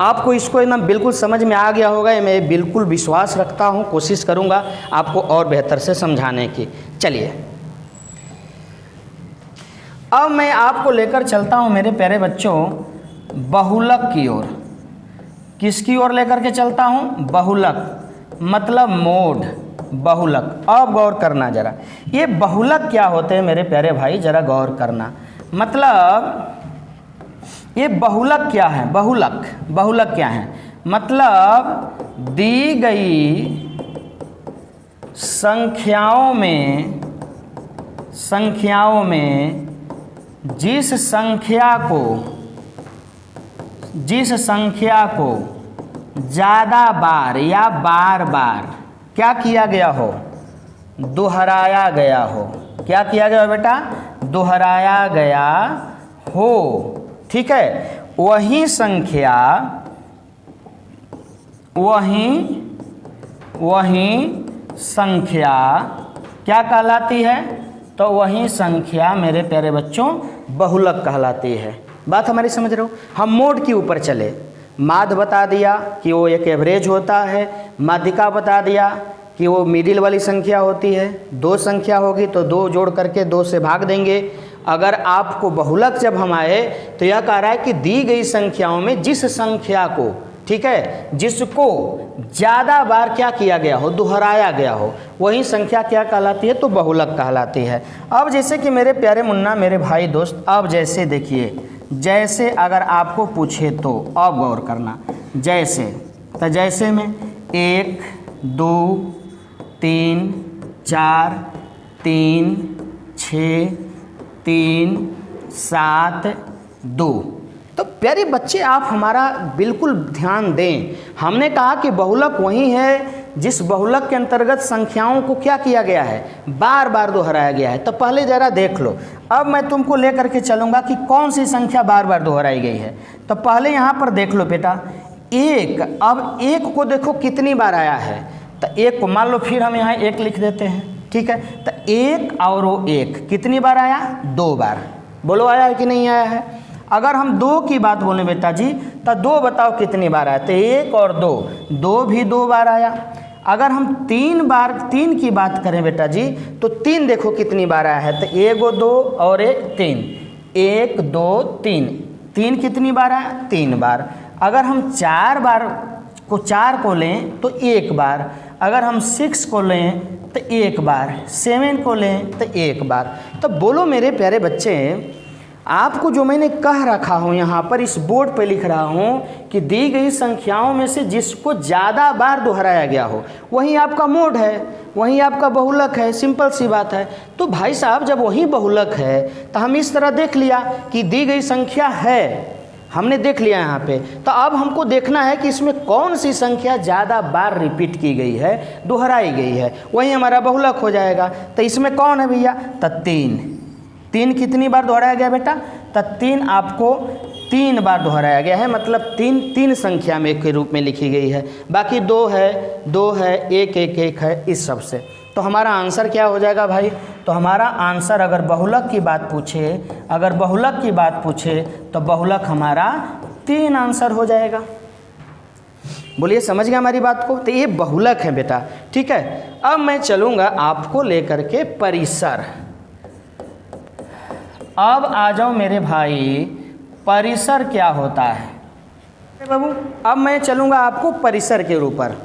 आपको इसको एकदम बिल्कुल समझ में आ गया होगा, मैं बिल्कुल विश्वास रखता हूँ, कोशिश करूँगा आपको और बेहतर से समझाने की। चलिए अब मैं आपको लेकर चलता हूँ मेरे प्यारे बच्चों बहुलक की ओर। किसकी ओर लेकर के चलता हूँ? बहुलक मतलब मोड, बहुलक। अब गौर करना जरा, ये बहुलक क्या होते हैं मेरे प्यारे भाई, जरा गौर करना। मतलब ये बहुलक क्या है? बहुलक क्या है? मतलब दी गई संख्याओं में जिस संख्या को ज़्यादा बार या बार बार क्या किया गया हो? दोहराया गया हो। क्या किया गया हो बेटा? दोहराया गया हो। ठीक है, वही संख्या क्या कहलाती है? तो वही संख्या मेरे प्यारे बच्चों बहुलक कहलाती है। बात हमारी समझ रहे हो? हम मोड के ऊपर चले, माध्य बता दिया कि वो एक एवरेज होता है, माध्यिका बता दिया कि वो मिडिल वाली संख्या होती है। दो संख्या होगी तो दो जोड़ करके दो से भाग देंगे। अगर आपको बहुलक जब हम आए तो यह कह रहा है कि दी गई संख्याओं में जिस संख्या को, ठीक है, जिसको ज़्यादा बार क्या किया गया हो? दोहराया गया हो, वही संख्या क्या कहलाती है? तो बहुलक कहलाती है। अब जैसे कि मेरे प्यारे मुन्ना, मेरे भाई दोस्त, अब जैसे देखिए, जैसे अगर आपको पूछे तो अब गौर करना, जैसे तो जैसे में 1 2 3 4 3 6 3 7 2। तो प्यारे बच्चे आप हमारा बिल्कुल ध्यान दें। हमने कहा कि बहुलक वही है जिस बहुलक के अंतर्गत संख्याओं को क्या किया गया है? बार बार दोहराया गया है। तो पहले ज़रा देख लो, अब मैं तुमको लेकर के चलूँगा कि कौन सी संख्या बार बार दोहराई गई है। तो पहले यहाँ पर देख लो बेटा, 1। अब 1 को देखो कितनी बार आया है? तो 1 को मान लो, फिर हम यहाँ 1 लिख देते हैं। ठीक है, तो 1 और वो 1 कितनी बार आया? 2 बार। बोलो आया है कि नहीं आया है? अगर हम 2 की बात बोलें बेटा जी, तो 2 बताओ कितनी बार आया? तो 1 और 2 भी 2 बार आया। अगर हम 3 की बात करें बेटा जी, तो 3 देखो कितनी बार आया है? तो 1 2 और 1 3, 1 2 3, 3 कितनी बार आया? 3 बार। अगर हम 4 को लें तो 1 बार। अगर हम 6 को लें तो 1 बार, 7 को लें तो 1 बार। तो बोलो मेरे प्यारे बच्चे, आपको जो मैंने कह रखा हूँ यहाँ पर इस बोर्ड पे लिख रहा हूँ कि दी गई संख्याओं में से जिसको ज़्यादा बार दोहराया गया हो वही आपका मोड है, वही आपका बहुलक है। सिंपल सी बात है। तो भाई साहब जब वही बहुलक है तो हम इस तरह देख लिया कि दी गई संख्या है, हमने देख लिया यहाँ पे। तो अब हमको देखना है कि इसमें कौन सी संख्या ज़्यादा बार रिपीट की गई है, दोहराई गई है, वही हमारा बहुलक हो जाएगा। तो इसमें कौन है भैया? तो 3 कितनी बार दोहराया गया बेटा? तो 3 आपको 3 बार दोहराया गया है, मतलब 3 संख्या में के रूप में लिखी गई है। बाकी 2 है 1 1 1 है, इस सब से। तो हमारा आंसर क्या हो जाएगा भाई? तो हमारा आंसर अगर बहुलक की बात पूछे, तो बहुलक हमारा 3 आंसर हो जाएगा। बोलिए समझ गया हमारी बात को? तो ये बहुलक है बेटा। ठीक है, अब मैं चलूँगा आपको लेकर के परिसर। अब आ जाओ मेरे भाई, परिसर क्या होता है बाबू? अब मैं चलूँगा आपको परिसर के ऊपर।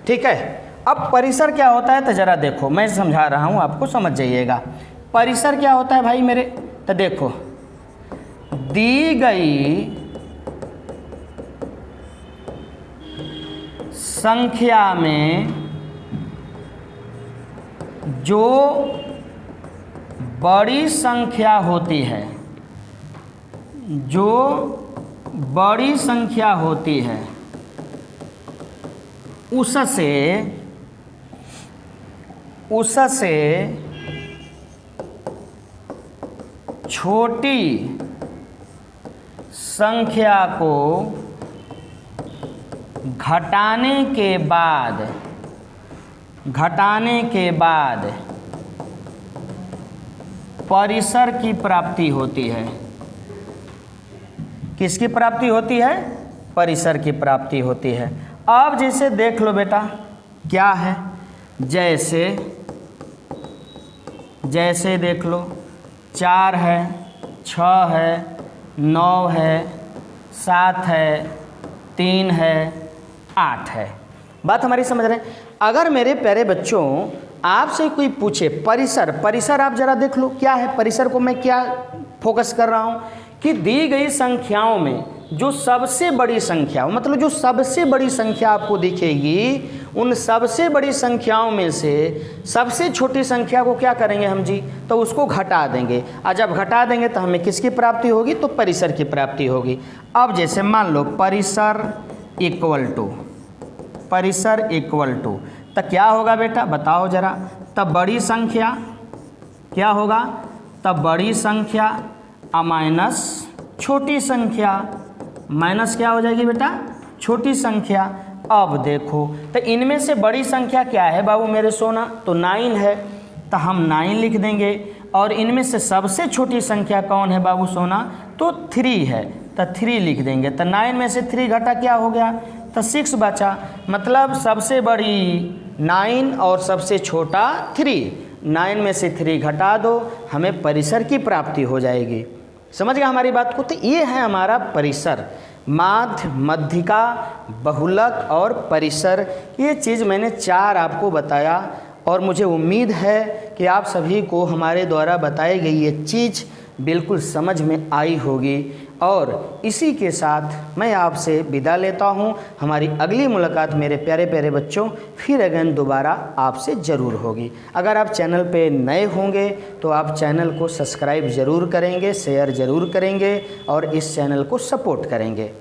ठीक है, अब परिसर क्या होता है तो ज़रा देखो, मैं समझा रहा हूँ आपको, समझ जाइएगा। परिसर क्या होता है भाई मेरे? तो देखो, दी गई संख्या में जो बड़ी संख्या होती है, उससे छोटी संख्या को घटाने के बाद परिसर की प्राप्ति होती है। किसकी प्राप्ति होती है? परिसर की प्राप्ति होती है। अब जैसे देख लो बेटा क्या है, जैसे देख लो 4 है, 6 है, 9 है, 7 है, 3 है, 8 है। बात हमारी समझ रहे हैं? अगर मेरे प्यारे बच्चों आपसे कोई पूछे परिसर आप जरा देख लो क्या है। परिसर को मैं क्या फोकस कर रहा हूँ कि दी गई संख्याओं में जो सबसे बड़ी संख्या, मतलब जो सबसे बड़ी संख्या आपको दिखेगी, उन सबसे बड़ी संख्याओं में से सबसे छोटी संख्या को क्या करेंगे हम जी? तो उसको घटा देंगे, और जब घटा देंगे तो हमें किसकी प्राप्ति होगी? तो परिसर की प्राप्ति होगी। अब जैसे मान लो परिसर इक्वल टू तो क्या होगा बेटा बताओ जरा? तब बड़ी संख्या क्या होगा? तब बड़ी संख्या माइनस छोटी संख्या, माइनस क्या हो जाएगी बेटा? छोटी संख्या। अब देखो तो इनमें से बड़ी संख्या क्या है बाबू मेरे सोना? तो 9 है, तो हम 9 लिख देंगे। और इनमें से सबसे छोटी संख्या कौन है बाबू सोना? तो 3 है, तो 3 लिख देंगे। तो 9 में से 3 घटा क्या हो गया? तो 6 बचा। मतलब सबसे बड़ी 9 और सबसे छोटा 3, 9 में से 3 घटा दो, हमें परिसर की प्राप्ति हो जाएगी। समझ गया हमारी बात को? तो ये है हमारा परिसर, माध्य, मध्यिका, बहुलक और परिसर। ये चीज़ मैंने 4 आपको बताया, और मुझे उम्मीद है कि आप सभी को हमारे द्वारा बताई गई ये चीज़ बिल्कुल समझ में आई होगी। और इसी के साथ मैं आपसे विदा लेता हूँ। हमारी अगली मुलाकात मेरे प्यारे प्यारे बच्चों फिर अगेन दोबारा आपसे ज़रूर होगी। अगर आप चैनल पे नए होंगे तो आप चैनल को सब्सक्राइब ज़रूर करेंगे, शेयर ज़रूर करेंगे और इस चैनल को सपोर्ट करेंगे।